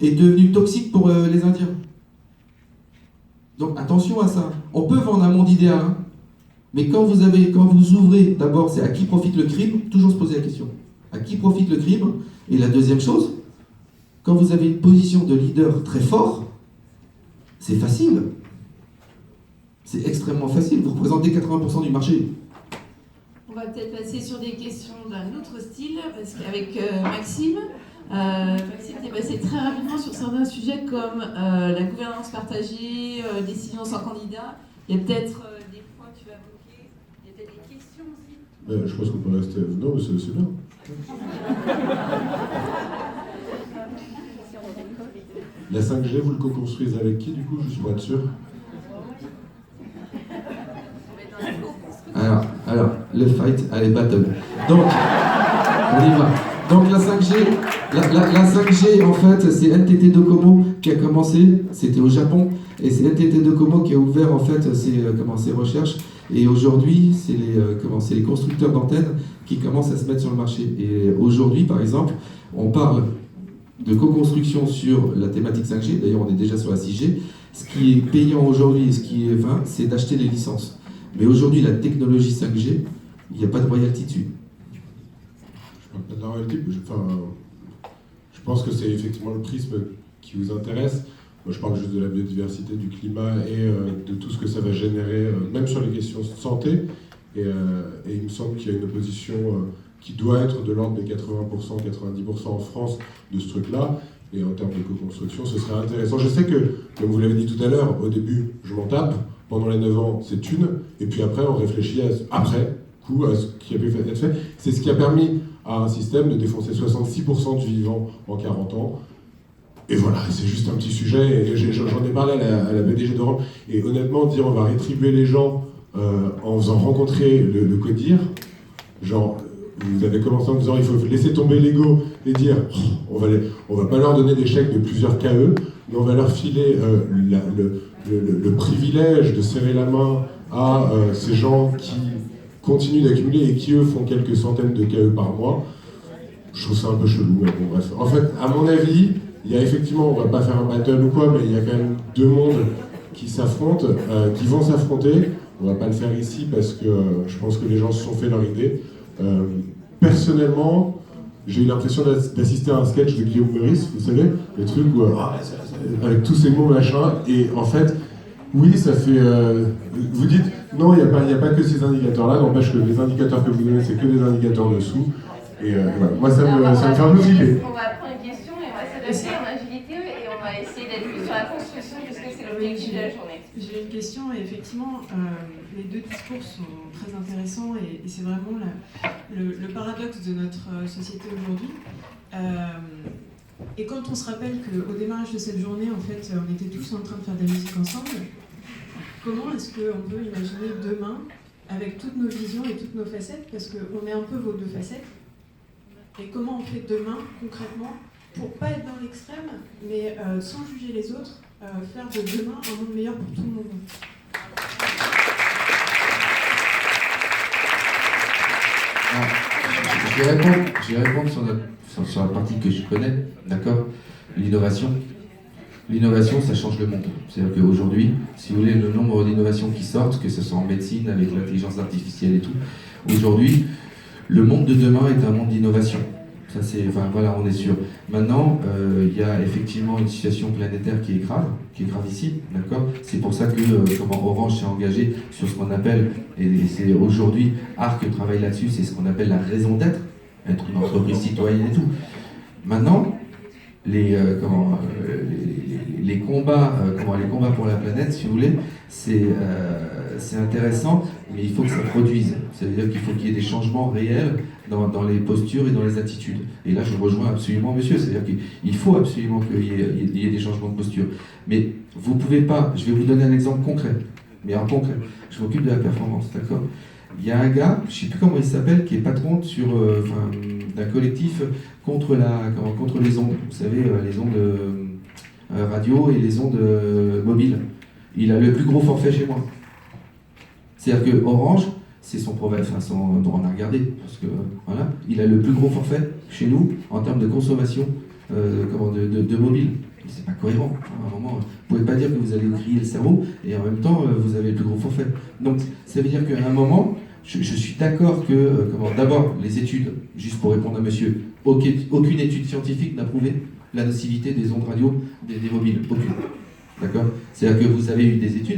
est devenu toxique pour les Indiens. Donc attention à ça. On peut vendre un monde idéal, hein, mais quand vous ouvrez, d'abord, c'est à qui profite le crime, toujours se poser la question. À qui profite le crime? Et la deuxième chose, quand vous avez une position de leader très fort, c'est facile. C'est extrêmement facile. Vous représentez 80% du marché. On va peut-être passer sur des questions d'un autre style, parce qu'avec Maxime, t'es passé très rapidement sur certains sujets comme la gouvernance partagée, décision sans candidat. Il y a peut-être des points que tu vas bloquer. Il y a peut-être des questions aussi. Je pense qu'on peut rester... Non, mais c'est bien. La 5G, vous le co-construisez avec qui, du coup, juste pour être sûr? Alors, le fight, allez, battle. Donc, on y va. Donc la 5G, la 5G, en fait, c'est NTT Docomo qui a commencé, c'était au Japon, et c'est NTT Docomo qui a ouvert, en fait, ses recherches, et aujourd'hui, c'est les constructeurs d'antennes qui commencent à se mettre sur le marché. Et aujourd'hui, par exemple, on parle de co-construction sur la thématique 5G, d'ailleurs on est déjà sur la 6G. Ce qui est payant aujourd'hui et ce qui est vain, c'est d'acheter les licences. Mais aujourd'hui, la technologie 5G, il n'y a pas de royalty dessus. Je parle pas de la royalty, je pense que c'est effectivement le prisme qui vous intéresse. Moi, je parle juste de la biodiversité, du climat et de tout ce que ça va générer, même sur les questions de santé. Et il me semble qu'il y a une opposition qui doit être de l'ordre des 80%, 90% en France de ce truc-là. Et en termes de co-construction, ce serait intéressant. Je sais que, comme vous l'avez dit tout à l'heure, au début, je m'en tape. Pendant les 9 ans, c'est une. Et puis après, on réfléchit à ce qui a pu être fait. C'est ce qui a permis à un système de défoncer 66% du vivant en 40 ans. Et voilà, c'est juste un petit sujet. Et j'en ai parlé à la BDG d'Europe. Et honnêtement, dire on va rétribuer les gens en faisant rencontrer le codir, genre, vous avez commencé en disant il faut laisser tomber l'ego et dire on va pas leur donner des chèques de plusieurs KE, mais on va leur filer le privilège de serrer la main à ces gens qui continuent d'accumuler et qui eux font quelques centaines de KE par mois. Je trouve ça un peu chelou, mais bon bref. En fait, à mon avis, il y a effectivement, on va pas faire un battle ou quoi, mais il y a quand même deux mondes qui s'affrontent, qui vont s'affronter. On va pas le faire ici parce que je pense que les gens se sont fait leur idée. Personnellement, j'ai eu l'impression d'assister à un sketch de Guillaume Meurice, vous savez, le truc où, avec tous ces mots machin, et en fait, oui, ça fait... vous dites, non, il n'y a pas que ces indicateurs-là, n'empêche que les indicateurs que vous donnez, c'est que des indicateurs dessous, et voilà. Moi, ça me fait un peu flipper. On va prendre une question et on va s'adapter en agilité, et on va essayer d'être plus sur la construction, parce que c'est l'objectif de la journée. J'ai une question, et effectivement, les deux discours sont très intéressants, et c'est vraiment le paradoxe de notre société aujourd'hui. Et quand on se rappelle qu'au démarrage de cette journée, en fait, on était tous en train de faire de la musique ensemble, comment est-ce qu'on peut imaginer demain, avec toutes nos visions et toutes nos facettes, parce qu'on est un peu vos deux facettes, et comment on fait demain, concrètement, pour pas être dans l'extrême, mais sans juger les autres, faire de demain un monde meilleur pour tout le monde. Je vais répondre sur la partie que je connais, d'accord. L'innovation, ça change le monde. C'est-à-dire qu'aujourd'hui, si vous voulez, le nombre d'innovations qui sortent, que ce soit en médecine, avec l'intelligence artificielle et tout, aujourd'hui, le monde de demain est un monde d'innovation. Ça, voilà, on est sûr. Maintenant, il y a effectivement une situation planétaire qui est gravissime, d'accord. C'est pour ça que Orange s'est engagé sur ce qu'on appelle, et c'est aujourd'hui, Arc travaille là-dessus, c'est ce qu'on appelle la raison d'être, être une entreprise citoyenne et tout. Maintenant, les combats pour la planète, si vous voulez, c'est intéressant, mais il faut que ça produise. Ça veut dire qu'il faut qu'il y ait des changements réels dans les postures et dans les attitudes. Et là, je rejoins absolument monsieur, c'est-à-dire qu'il faut absolument qu'il y ait des changements de posture. Mais vous ne pouvez pas, je vais vous donner un exemple concret, mais en concret, je m'occupe de la performance, d'accord. Il y a un gars, je ne sais plus comment il s'appelle, qui est patron d'un collectif contre les ondes, vous savez, les ondes radio et les ondes mobiles. Il a le plus gros forfait chez moi. C'est-à-dire que Orange, c'est son provider, on a regardé, parce que voilà, il a le plus gros forfait chez nous en termes de consommation de mobile. C'est pas cohérent. À un moment, vous pouvez pas dire que vous allez griller le cerveau et en même temps vous avez le plus gros forfait. Donc ça veut dire qu'à un moment, je suis d'accord que d'abord les études, juste pour répondre à monsieur, aucune étude scientifique n'a prouvé la nocivité des ondes radio des mobiles. Aucune. D'accord ? C'est-à-dire que vous avez eu des études.